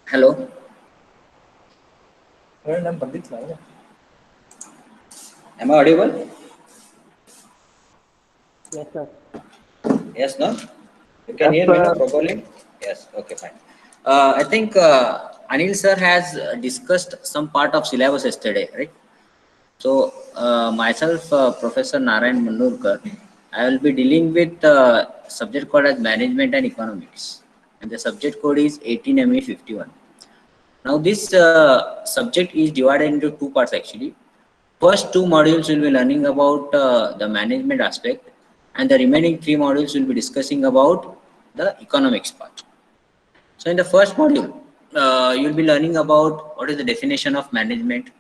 Hello. Am I audible? Yes, sir. Yes, no? You can Yes, hear me, no, sir. properly? Yes, okay, fine. I think Anil sir has discussed some part of syllabus yesterday, right? So, myself, Professor Narayan Manurkar, I will be dealing with subject called as Management and Economics. And the subject code is 18ME51. Now, this subject is divided into two parts actually. First two modules will be learning about the management aspect, and the remaining three modules will be discussing about the economics part. So in the first module, you'll be learning about what is the definition of management,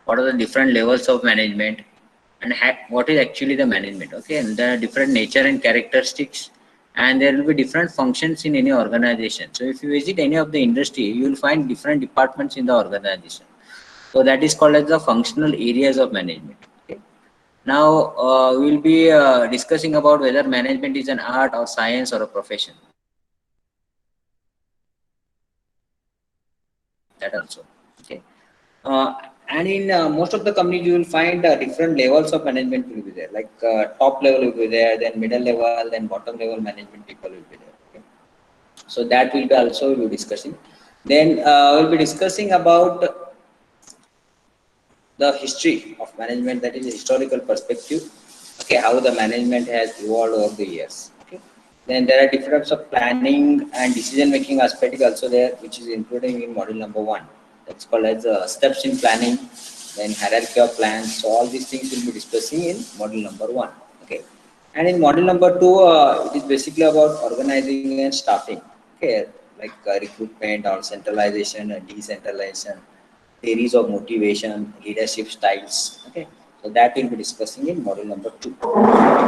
what are the different levels of management, and what is actually the management. Okay, and there are different nature and characteristics, and there will be different functions in any organization. So if you visit any of the industry, you will find different departments in the organization. So that is called as the functional areas of management. Okay. Now we'll be discussing about whether management is an art or science or a profession. That also. Okay. And in most of the companies, you will find different levels of management will be there. Like top level will be there, then middle level, then bottom level management people will be there. Okay. So that will be also we'll be discussing. Then we'll be discussing about the history of management, that is historical perspective. Okay, how the management has evolved over the years. Okay, then there are different types of planning and decision making aspect also there, which is including in module number 1. That's called as steps in planning, then hierarchy of plans. So all these things will be discussing in module number 1. Okay, and in module number 2, it is basically about organizing and staffing. Okay, like recruitment or centralization and decentralization, theories of motivation, leadership styles. Okay, so that we'll be discussing in module number 2.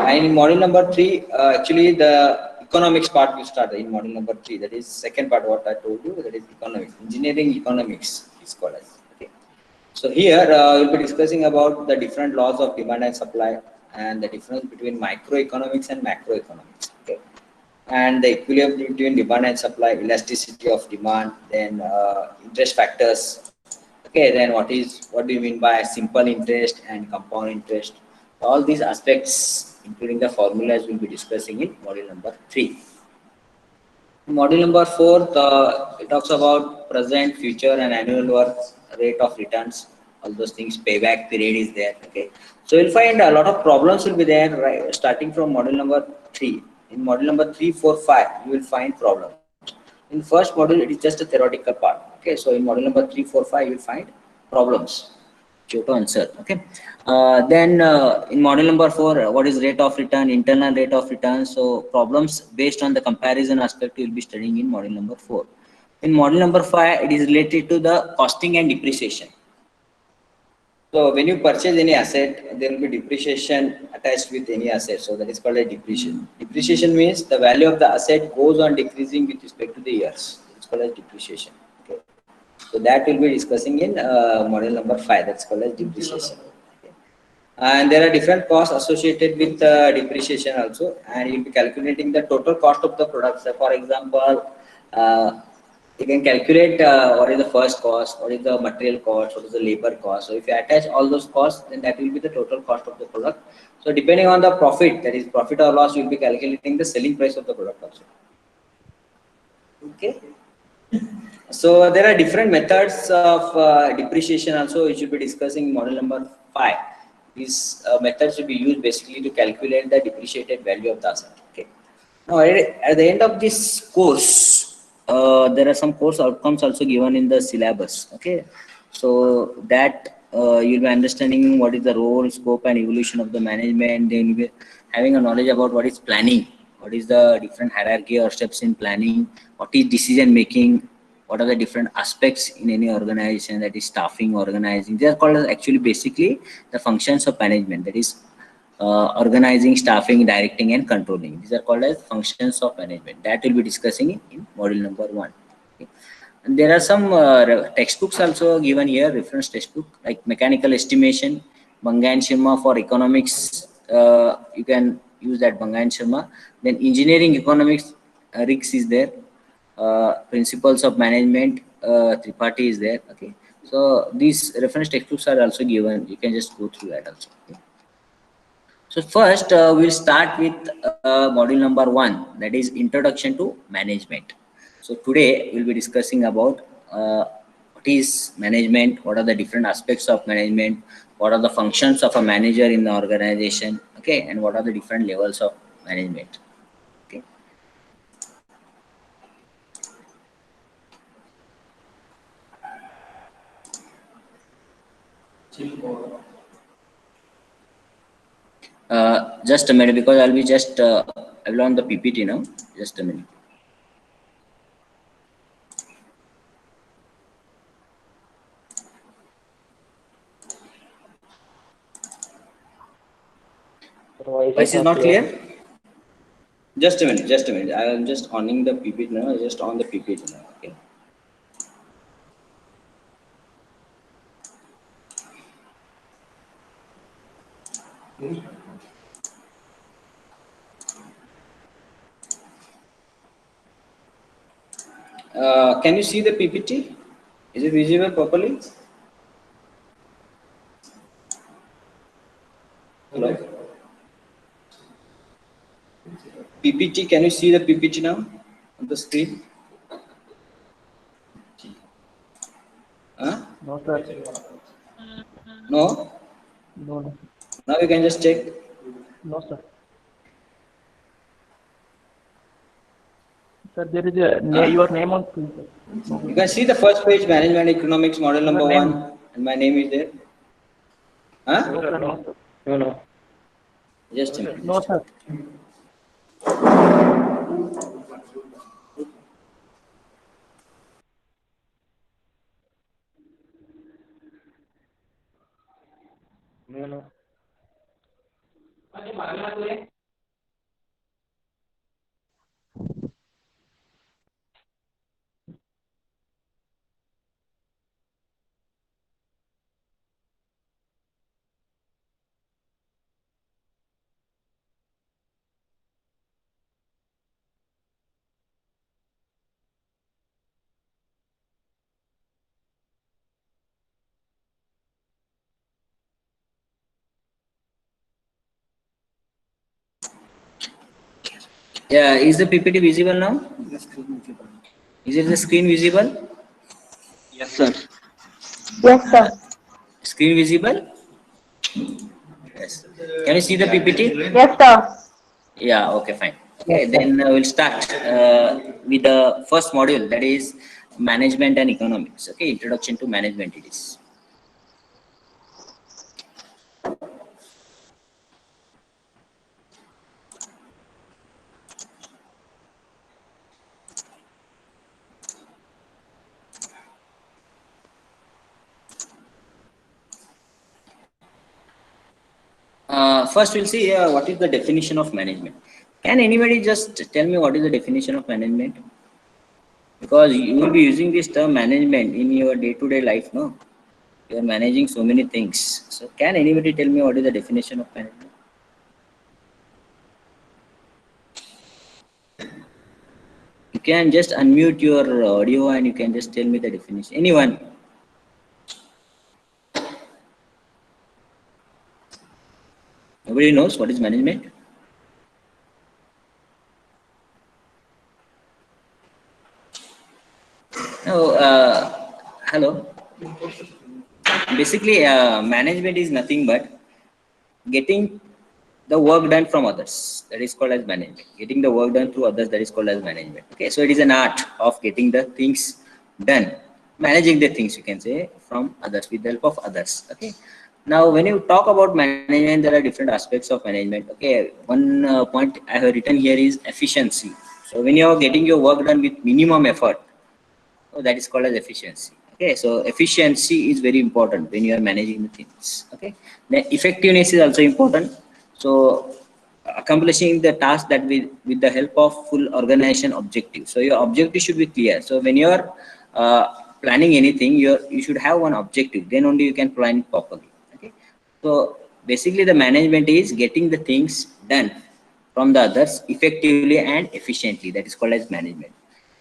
And in module number 3, actually the economics part will start in module number 3. That is second part what I told you. That is economics, engineering economics is called as. Okay, so here we'll be discussing about the different laws of demand and supply, and the difference between microeconomics and macroeconomics. Okay, and the equilibrium between demand and supply, elasticity of demand, then interest factors. Okay, then what do you mean by simple interest and compound interest? All these aspects, including the formulas, we'll be discussing in module number 3. Module number 4, it talks about present, future, and annual work rate of returns. All those things, payback period is there. Okay, so you'll find a lot of problems will be there, right, starting from module number 3. In module number 3, 4, 5, you will find problems. In first module, it is just a theoretical part. Okay, so in module number 3, 4, 5, you will find problems to answer. Okay, then in module number 4, what is rate of return, internal rate of return? So problems based on the comparison aspect we will be studying in module number 4. In module number 5, it is related to the costing and depreciation. So when you purchase any asset, there will be depreciation attached with any asset. So that is called a depreciation. Depreciation means the value of the asset goes on decreasing with respect to the years. It's called as depreciation. Okay. So that we'll be discussing in module number 5. That's called as depreciation. Okay. And there are different costs associated with depreciation also, and you'll be calculating the total cost of the product. So for example, you can calculate what is the first cost, what is the material cost, what is the labor cost. So if you attach all those costs, then that will be the total cost of the product. So depending on the profit, that is profit or loss, you will be calculating the selling price of the product also. Okay. So there are different methods of depreciation also, which we'll be discussing in model number 5. These methods will be used basically to calculate the depreciated value of the asset. Okay. Now at the end of this course, there are some course outcomes also given in the syllabus. Okay, so that you'll be understanding what is the role, scope, and evolution of the management. Then you'll be having a knowledge about what is planning, what is the different hierarchy or steps in planning, what is decision making, what are the different aspects in any organization, that is staffing, organizing. They are called as actually basically the functions of management, that is organizing, staffing, directing, and controlling. These are called as functions of management. That will be discussing in module number 1. Okay. And there are some textbooks also given here, reference textbook like mechanical estimation, Banga and Sharma for economics. You can use that Banga and Sharma. Then engineering economics, RICS is there. principles of management, Tripathi is there. Okay, so these reference textbooks are also given. You can just go through that also. Okay? So first, we'll start with module number 1, that is introduction to management. So today we'll be discussing about what is management, what are the different aspects of management, what are the functions of a manager in the organization, okay, and what are the different levels of management. Okay. Just a minute, because I'll be just I'll on the PPT now. Just a minute. Voice is not clear. Just a minute. Just a minute. I am just owning the PPT now. Just on the PPT now. Okay. Can you see the PPT? Is it visible properly? Hello? PPT, can you see the PPT now on the screen? Huh? No, sir. No? No. Now you can just check. No, sir. Sir, there is a your name on screen, sir. No. You can see the first page, management economics model number Your name. 1, and my name is there. Huh? No, sir. No, sir. No. Just a minute. No, sir. No. Yeah, is the PPT visible now? Is it the screen visible? Yes, sir. Yes, sir. Screen visible? Yes. Can you see the PPT? Yes, sir. Yeah, okay, fine. Okay, then we'll start with the first module, that is management and economics. Okay, introduction to management it is. First, we'll see what is the definition of management. Can anybody just tell me what is the definition of management? Because you will be using this term management in your day-to-day life, no? You are managing so many things. So, can anybody tell me what is the definition of management? You can just unmute your audio and you can just tell me the definition. Anyone? Nobody knows what is management? No, hello. Basically, management is nothing but getting the work done from others. That is called as management. Getting the work done through others, that is called as management. Okay, so it is an art of getting the things done, managing the things, you can say, from others with the help of others. Okay. Now, when you talk about management, there are different aspects of management. Okay, one point I have written here is efficiency. So when you are getting your work done with minimum effort, so that is called as efficiency. Okay, so efficiency is very important when you are managing the things. Okay, then effectiveness is also important. So accomplishing the task that with the help of full organization objective. So your objective should be clear. So when you are planning anything, you should have one objective. Then only you can plan it properly. Okay, so basically the management is getting the things done from the others effectively and efficiently. That is called as management.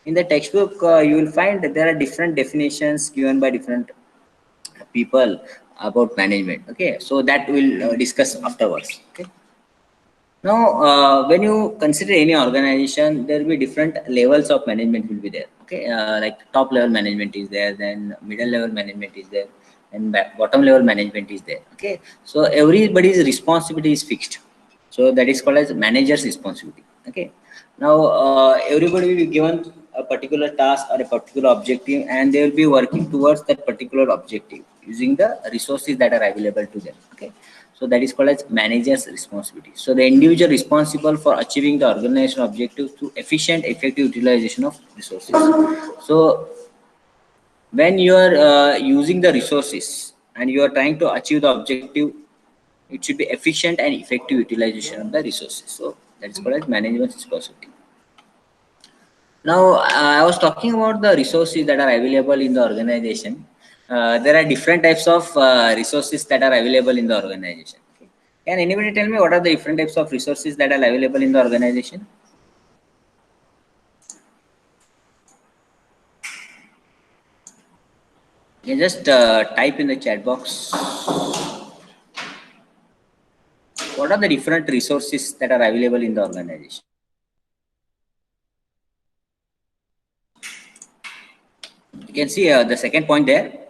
In the textbook, you will find that there are different definitions given by different people about management. Okay, so that we'll discuss afterwards. Okay. Now, when you consider any organization, there will be different levels of management will be there. Okay, like top level management is there, then middle level management is there, and bottom level management is there. Okay, so everybody's responsibility is fixed. So that is called as manager's responsibility. Okay, now everybody will be given a particular task or a particular objective, and they will be working towards that particular objective using the resources that are available to them. Okay. So that is called as manager's responsibility. So the individual responsible for achieving the organization objective through efficient, effective utilization of resources. So when you are using the resources and you are trying to achieve the objective, it should be efficient and effective utilization of the resources. So that is called as management's responsibility. Now, I was talking about the resources that are available in the organization. There are different types of resources that are available in the organization. Okay. Can anybody tell me what are the different types of resources that are available in the organization? You can just type in the chat box. What are the different resources that are available in the organization? You can see the second point there.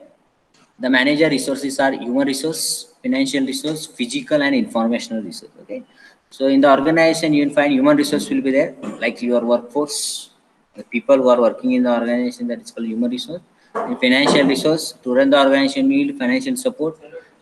The manager resources are human resource, financial resource, physical and informational resource. Okay. So in the organization, you will find human resource will be there, like your workforce, the people who are working in the organization, that is called human resource. And financial resource, to run the organization, you need financial support.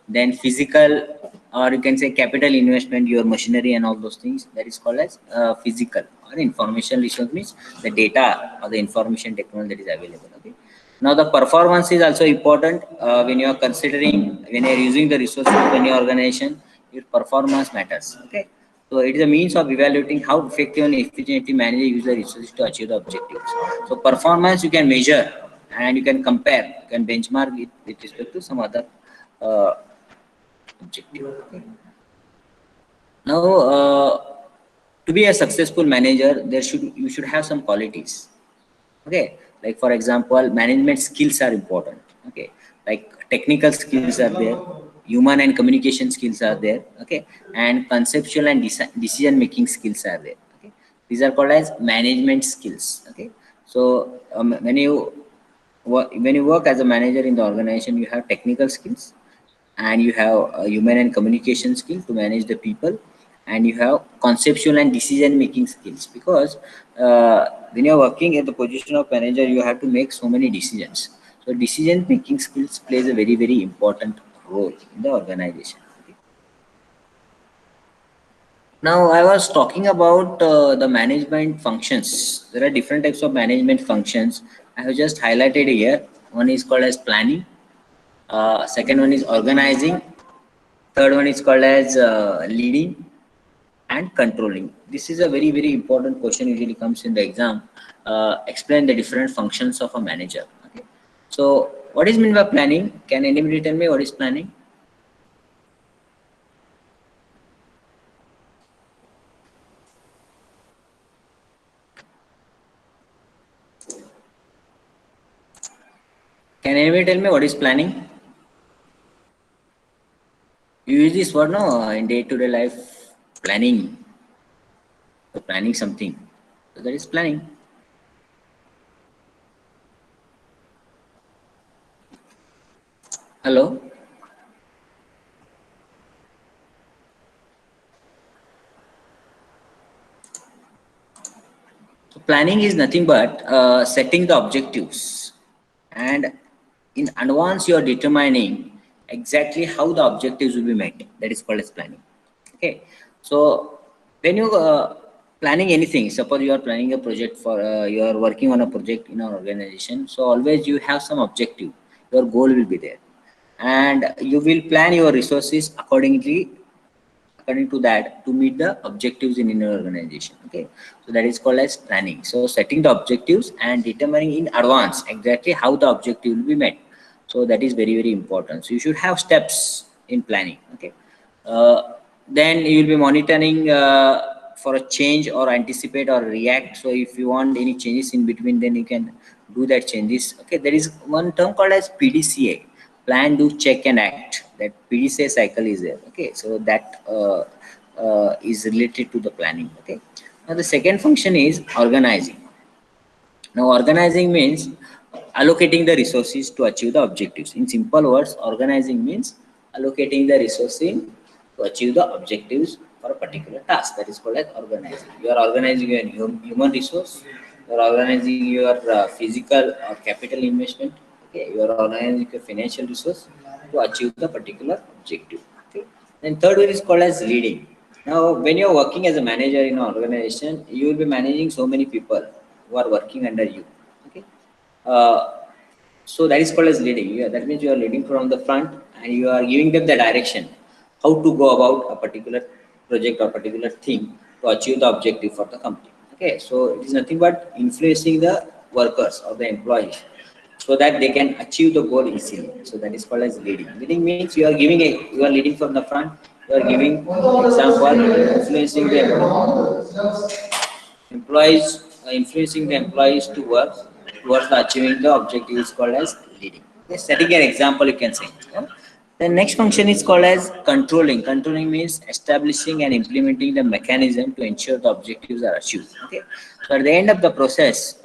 Then physical, or you can say capital investment, your machinery and all those things, that is called as physical. Or information resource means the data or the information technology that is available. Okay. Now the performance is also important when you are considering, when you are using the resources of any organization, your performance matters. Okay. So it is a means of evaluating how effective and efficiently manager use the resources to achieve the objectives. So performance you can measure and you can compare, you can benchmark it with respect to some other uh, objective. Okay. Now, to be a successful manager, you should have some qualities. Okay, like for example, management skills are important. Okay, like technical skills are there, human and communication skills are there. Okay, and conceptual and decision making skills are there. Okay, these are called as management skills. Okay, so when you work as a manager in the organization, you have technical skills and you have human and communication skill to manage the people, and you have conceptual and decision making skills, because when you're working at the position of manager, you have to make so many decisions. So decision making skills plays a very important role in the organization. Now I was talking about the management functions. There are different types of management functions. I have just highlighted here. One is called as planning, second one is organizing, third one is called as leading, and controlling. This is a very important question, usually comes in the exam. Explain the different functions of a manager. Okay. So what is meant by planning? Can anybody tell me what is planning? Can anybody tell me what is planning? You use this word no in day-to-day life, planning. So planning something. So that is planning. Hello? So planning is nothing but setting the objectives, and in advance you are determining exactly how the objectives will be met. That is called as planning. Okay. So when you planning anything, suppose you are planning a project for you are working on a project in an organization, so always you have some objective, your goal will be there, and you will plan your resources according to that to meet the objectives in your organization. Okay, so that is called as planning. So setting the objectives and determining in advance exactly how the objective will be met. So that is very important. So you should have steps in planning. Okay, then you will be monitoring for a change or anticipate or react. So if you want any changes in between, then you can do that changes. Okay, there is one term called as PDCA, plan, do, check, and act. That PDCA cycle is there. Okay, so that is related to the planning. Okay, now the second function is organizing. Now, organizing means allocating the resources to achieve the objectives. In simple words, organizing means allocating the resources to achieve the objectives for a particular task. That is called as organizing. You are organizing your human resource. You are organizing your physical or capital investment. Okay, you are organizing your financial resource to achieve the particular objective. Okay. Then third one is called as leading. Now, when you are working as a manager in an organization, you will be managing so many people who are working under you. Okay, uh, so that is called as leading. That means you are leading from the front and you are giving them the direction how to go about a particular project or particular thing to achieve the objective for the company. Okay, so it is nothing but influencing the workers or the employees so that they can achieve the goal easily. So that is called as leading. Leading means you are leading from the front. You are giving example, influencing the employees, influencing the employees to work towards the achieving the objective is called as leading. Okay, setting an example, you can say. Yeah. The next function is called as controlling. Controlling means establishing and implementing the mechanism to ensure the objectives are achieved. Okay, so at the end of the process,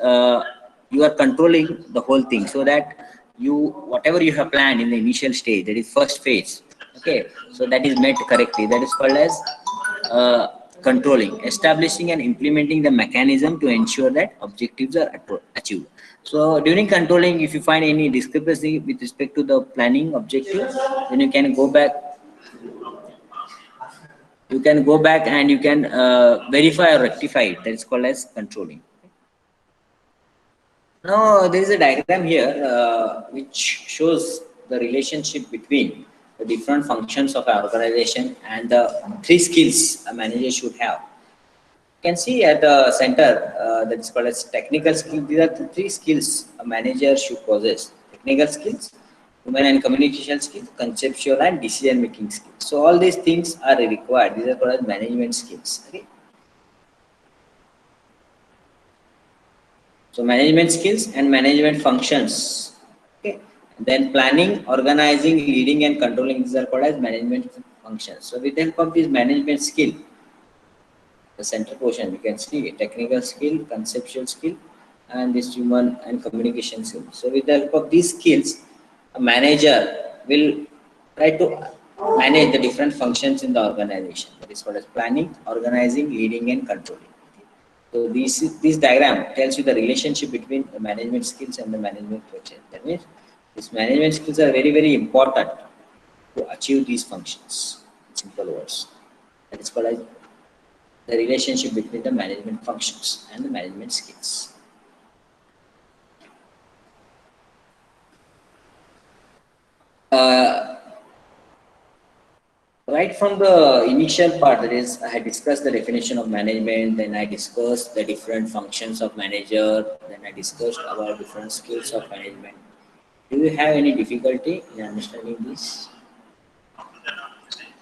you are controlling the whole thing so that you whatever you have planned in the initial stage, that is first phase. Okay, so that is met correctly. That is called as uh, controlling, establishing and implementing the mechanism to ensure that objectives are achieved. So during controlling, if you find any discrepancy with respect to the planning objective, then you can go back. You can go back and you can verify or rectify it. That is called as controlling. Now there is a diagram here which shows the relationship between the different functions of an organization and the three skills a manager should have. You can see at the center that is called as technical skills. These are the three skills a manager should possess: technical skills, human and communication skills, conceptual and decision making skills. So all these things are required. These are called as management skills. Okay. So management skills and management functions. Okay. Then planning, organizing, leading, and controlling, these are called as management functions. So with the help of this management skill, the center portion, you can see technical skill, conceptual skill, and this human and communication skill. So with the help of these skills, a manager will try to manage the different functions in the organization. That is called as planning, organizing, leading, and controlling. So this diagram tells you the relationship between the management skills and the management function. That means these management skills are very, very important to achieve these functions. In simple words, that is called as the relationship between the management functions and the management skills. Right from the initial part, that is, I had discussed the definition of management, then I discussed the different functions of manager, then I discussed about different skills of management. Do you have any difficulty in understanding this?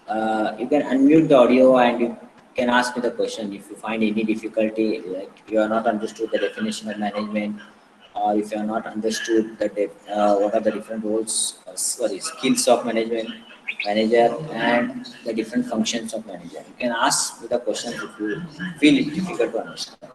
You can unmute the audio and you can ask me the question if you find any difficulty, like you are not understood the definition of management, or if you are not understood what are the different roles, skills of manager, and the different functions of manager. You can ask me the question if you feel it difficult to understand.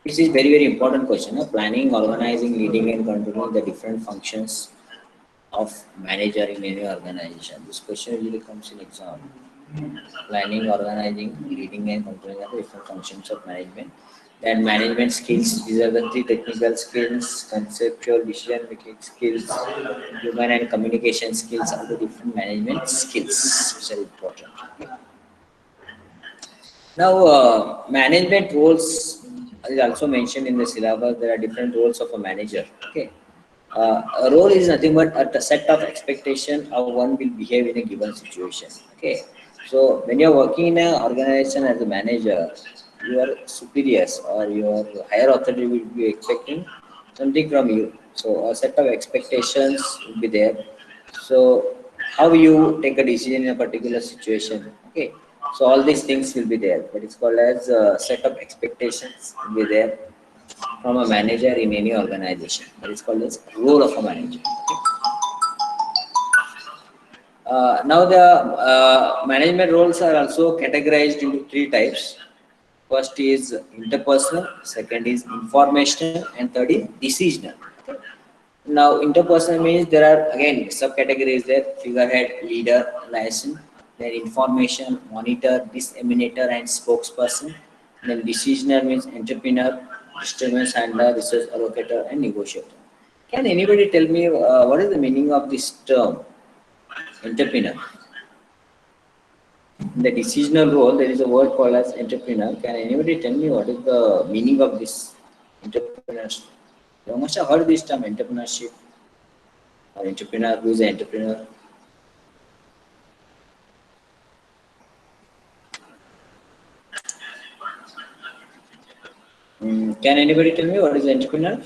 This is very, very important question. Planning, organizing, leading, and controlling the different functions of manager in any organization. This question usually comes in exam. Planning, organizing, leading, and controlling the different functions of management. Then management skills. These are the three technical skills: conceptual, decision-making skills, human and communication skills. Are the different management skills which are important. Now, management roles is also mentioned in the syllabus. There are different roles of a manager. Okay, a role is nothing but a set of expectation how one will behave in a given situation. Okay, so when you are working in an organization as a manager, your superiors or your higher authority will be expecting something from you. So a set of expectations will be there. So how you take a decision in a particular situation. Okay. So all these things will be there. That is called as a set of expectations will be there from a manager in any organization. That is called as role of a manager. Now the management roles are also categorized into three types. First is interpersonal, second is informational, and third is decisional. Now, interpersonal means there are again subcategories there: figurehead, leader, liaison, then information, monitor, disseminator, and spokesperson. Then decisional means entrepreneur, disturbance handler, resource allocator, and negotiator. Can anybody tell me what is the meaning of this term, entrepreneur? In the decisional role, there is a word called as entrepreneur. Can anybody tell me what is the meaning of this entrepreneurship? You must have heard this term, entrepreneurship or entrepreneur. Who is an entrepreneur? Can anybody tell me what is an entrepreneur?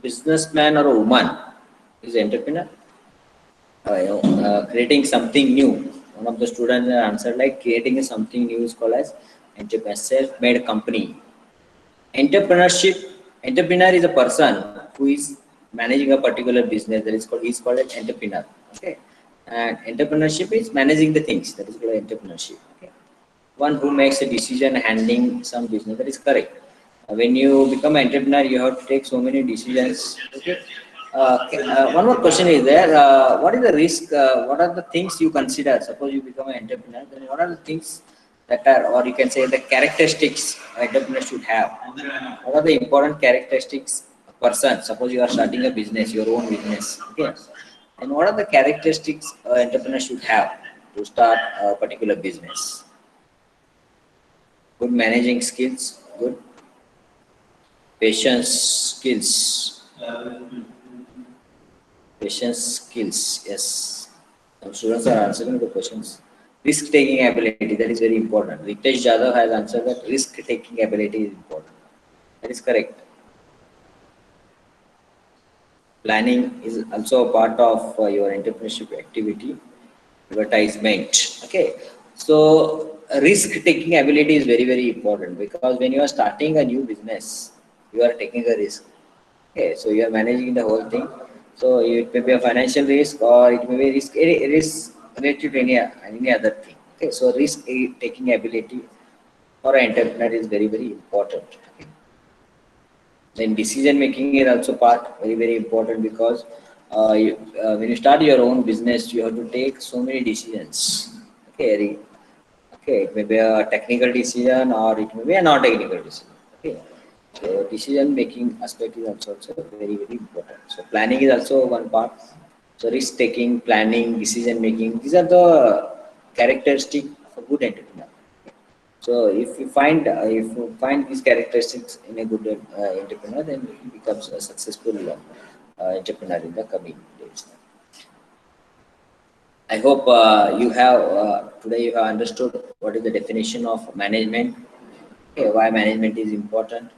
Businessman or a woman is an entrepreneur. Creating something new. One of the students answered like creating something new is called as entrepreneur, self-made company. Entrepreneur is a person who is managing a particular business. That is called an entrepreneur. Okay, and entrepreneurship is managing the things. That is called entrepreneurship. Okay, one who makes a decision handling some business. That is correct. When you become an entrepreneur, you have to take so many decisions. Okay. One more question is there. What is the risk? What are the things you consider? Suppose you become an entrepreneur, then what are the things that are, or you can say the characteristics an entrepreneur should have? What are the important characteristics a person? Suppose you are starting a business, your own business. Okay. And what are the characteristics an entrepreneur should have to start a particular business? Good managing skills, good patience skills. Patience skills, yes. Some students are answering the questions. Risk taking ability, that is very important. Ritesh Jadhav has answered that risk taking ability is important. That is correct. Planning is also a part of your entrepreneurship activity. Advertisement. Okay. So risk taking ability is very, very important because when you are starting a new business, you are taking a risk. Okay, so you are managing the whole thing. So it may be a financial risk or it may be risk related to any other thing. Okay, so risk taking ability for an entrepreneur is very, very important. Okay. Then decision making is also part very, very important because when you start your own business, you have to take so many decisions. Okay, okay, it may be a technical decision or it may be a non-technical decision. Okay. So decision making aspect is also very, very important. So planning is also one part. So risk taking, planning, decision making, these are the characteristics of a good entrepreneur. So if you find these characteristics in a good entrepreneur, then he becomes a successful entrepreneur in the coming days. I hope you have today you have understood what is the definition of management. Okay, why management is important.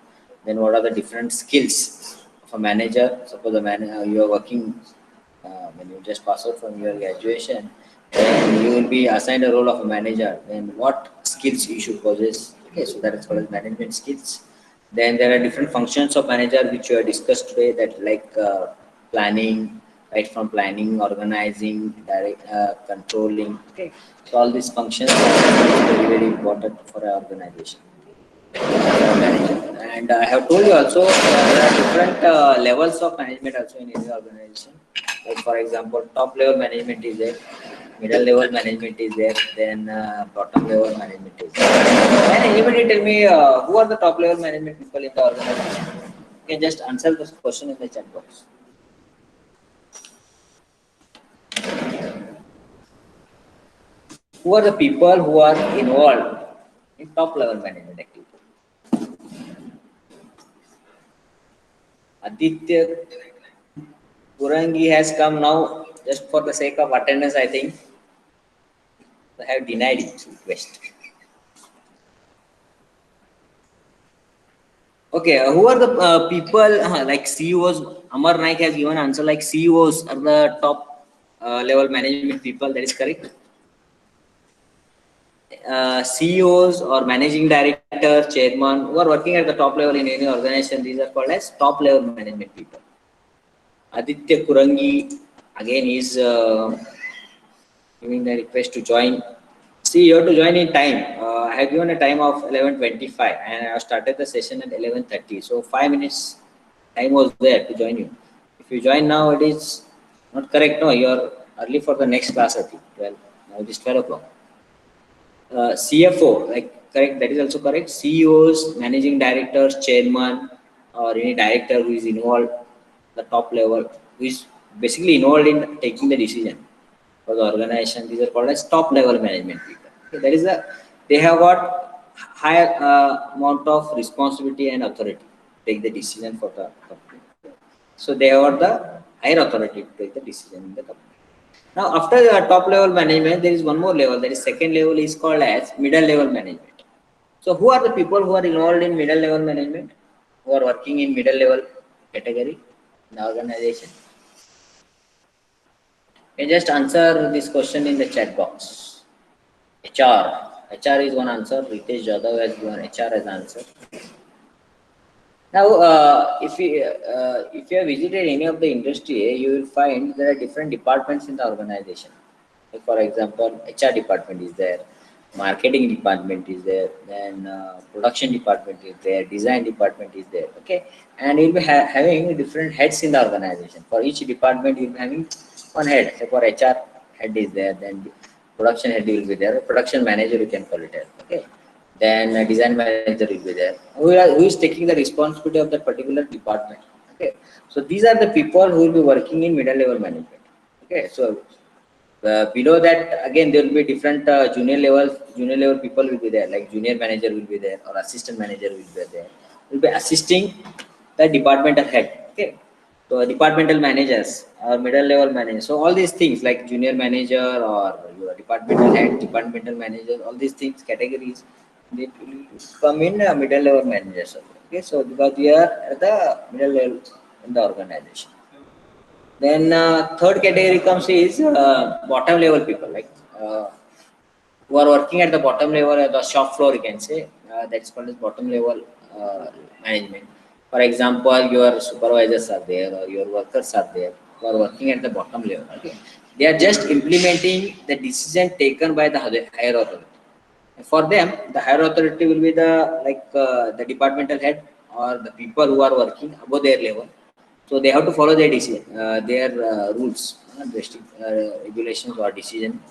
Then what are the different skills of a manager? Suppose you are working when you just pass out from your graduation, then you will be assigned a role of a manager. Then what skills you should possess? Okay, so that is called as management skills. Then there are different functions of manager which we have discussed today. That like planning, right from planning, organizing, direct controlling. Okay, so all these functions are very, very important for an organization. And I have told you also there are different levels of management also in any organization. Like for example, top level management is there, middle level management is there, then bottom level management is there. Can anybody tell me who are the top level management people in the organization? You can just answer this question in the chat box. Who are the people who are involved in top level management activity? Aditya Kurangi has come now. just for the sake of attendance, I think I have denied its request. Okay, who are the people like CEOs? Amar Naik has given answer like CEOs are the top level management people. That is correct. CEOs or managing director, chairman who are working at the top level in any organization, these are called as top level management people. Aditya Kurangi again is giving the request to join. See, you have to join in time. I have given a time of 11:25 and I have started the session at 11:30. So 5 minutes time was there to join you. If you join now, it is not correct. No, you are early for the next class, I think. 12. Now it is 12 o'clock. CFO, like correct, that is also correct. CEOs, managing directors, chairman, or any director who is involved the top level, who is basically involved in taking the decision for the organization. These are called as top level management people. Okay, that is a they have got higher amount of responsibility and authority to take the decision for the company. So they have got the higher authority to take the decision in the company. Now, after the top level management, there is one more level. That is second level is called as middle level management. So, who are the people who are involved in middle level management? Who are working in middle level category in the organization? You just answer this question in the chat box. HR. HR is one answer. Ritesh Jadhav has given HR as answer. Now, if you have visited any of the industry, you will find there are different departments in the organization. Like for example, HR department is there, marketing department is there, then production department is there, design department is there. Okay, and you'll be having different heads in the organization. For each department, you'll be having one head. So for HR, head is there, then production head will be there, production manager you can call it as. Okay. Then a design manager will be there who is taking the responsibility of that particular department. Okay, so these are the people who will be working in middle level management. Okay, so below that again there will be different junior level people will be there, like junior manager will be there or assistant manager will be there, will be assisting the departmental head. Okay, so departmental managers or middle level managers, so all these things like junior manager or your departmental head, departmental manager, all these things categories, they will come in middle level managers. Okay, so because we are at the middle level in the organization. Then third category comes is bottom level people, like who are working at the bottom level at the shop floor. You can say that's called as bottom level management. For example, your supervisors are there or your workers are there who are working at the bottom level. Okay, they are just implementing the decision taken by the higher authority. For them, the higher authority will be the departmental head or the people who are working above their level. So they have to follow their decision, their rules, regulations or decision.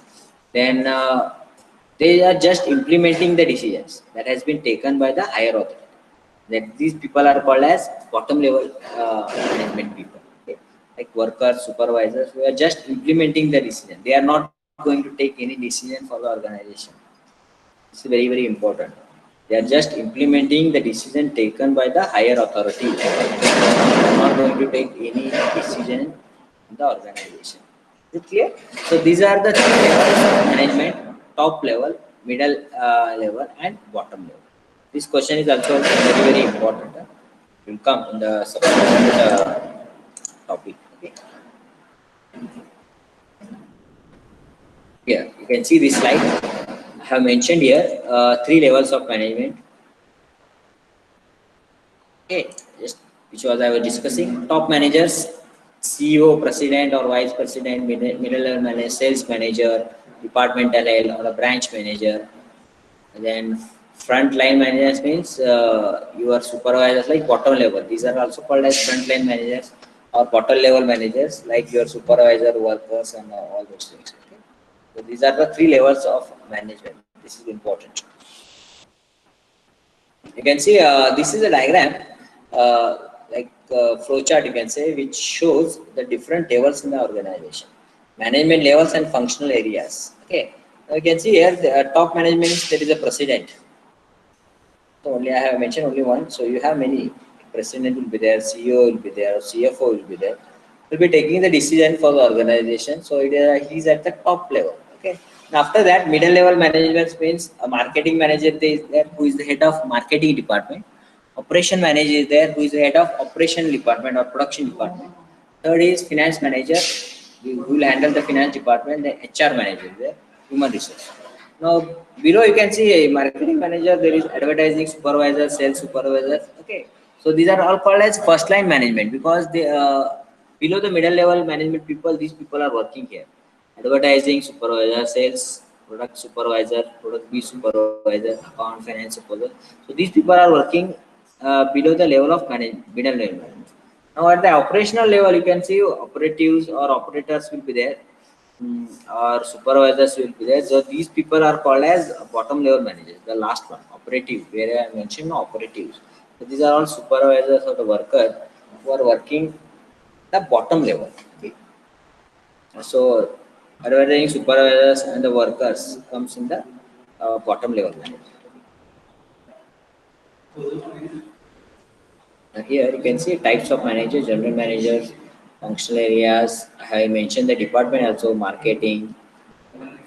Then they are just implementing the decisions that has been taken by the higher authority. That these people are called as bottom level management people, okay? Like workers, supervisors, who are just implementing the decision. They are not going to take any decision for the organization. It's very, very important. They are just implementing the decision taken by the higher authority. They are not going to take any decision in the organization. Is it clear? So these are the three levels of management: top level, middle level, and bottom level. This question is also very, very important. It will come in the subsequent topic. Okay. Here you can see this slide. I have mentioned here three levels of management. Okay, just which was I was discussing. Top managers, CEO, president or vice president, middle level manager, sales manager, departmental head or a branch manager. And then front line managers means your supervisors like bottom level. These are also called as front line managers or bottom level managers, like your supervisor, workers, and all those things. Okay? So these are the three levels of management. This is important. You can see this is a diagram, flow chart you can say, which shows the different levels in the organization, management levels and functional areas. Okay, now you can see here the top management is there is a president. So only I have mentioned only one. So you have many. President will be there, CEO will be there, CFO will be there. will be taking the decision for the organization. So he's at the top level. Okay. And after that, middle level management means a marketing manager is there who is the head of marketing department. Operation manager is there who is the head of operation department or production department. Third is finance manager who will handle the finance department. The HR manager is there, human resource. Now below you can see a marketing manager. There is advertising supervisor, sales supervisor. Okay. So these are all called as first line management because they below the middle level management people, these people are working here. Advertising supervisor, sales, product supervisor, product B supervisor, account finance supervisor. So these people are working below the level of middle level management. Now at the operational level, you can see operatives or operators will be there, or supervisors will be there. So these people are called as bottom level managers. The last one, operative, where I mentioned operatives. So these are all supervisors of the worker who are working the bottom level. Okay. So advertising supervisors and the workers comes in the bottom level management. Now here you can see types of managers, general managers, functional areas. I mentioned the department also, marketing,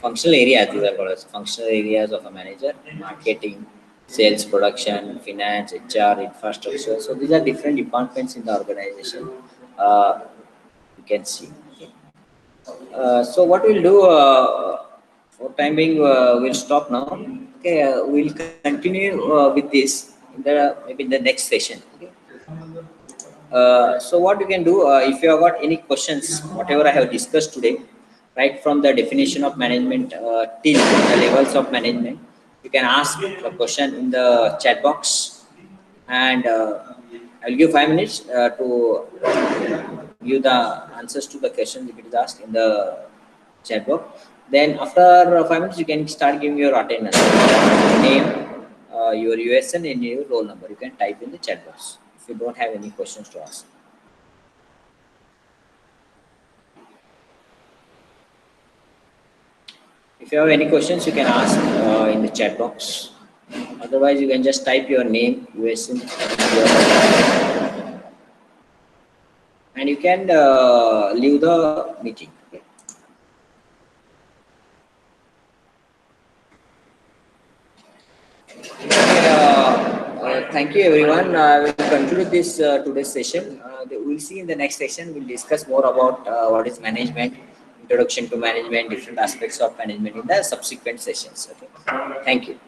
functional areas. These are called as functional areas of a manager: marketing, sales, production, finance, HR, infrastructure. So these are different departments in the organization. You can see. So what we'll do for time being, we'll stop now. Okay, we'll continue with this in the maybe in the next session. Okay. So what you can do if you have got any questions, whatever I have discussed today, right from the definition of management till the levels of management, you can ask the question in the chat box, and I'll give 5 minutes to give the answers to the questions if it is asked in the chat box. Then after 5 minutes, you can start giving your attendance, name, your USN, and your roll number. You can type in the chat box if you don't have any questions to ask. If you have any questions, you can ask in the chat box. Otherwise, you can just type your name, USN, and you can leave the meeting. Okay. Thank you, everyone. I will conclude this today's session. We'll see in the next session. We'll discuss more about what is management, introduction to management, different aspects of management in the subsequent sessions. Okay. Thank you.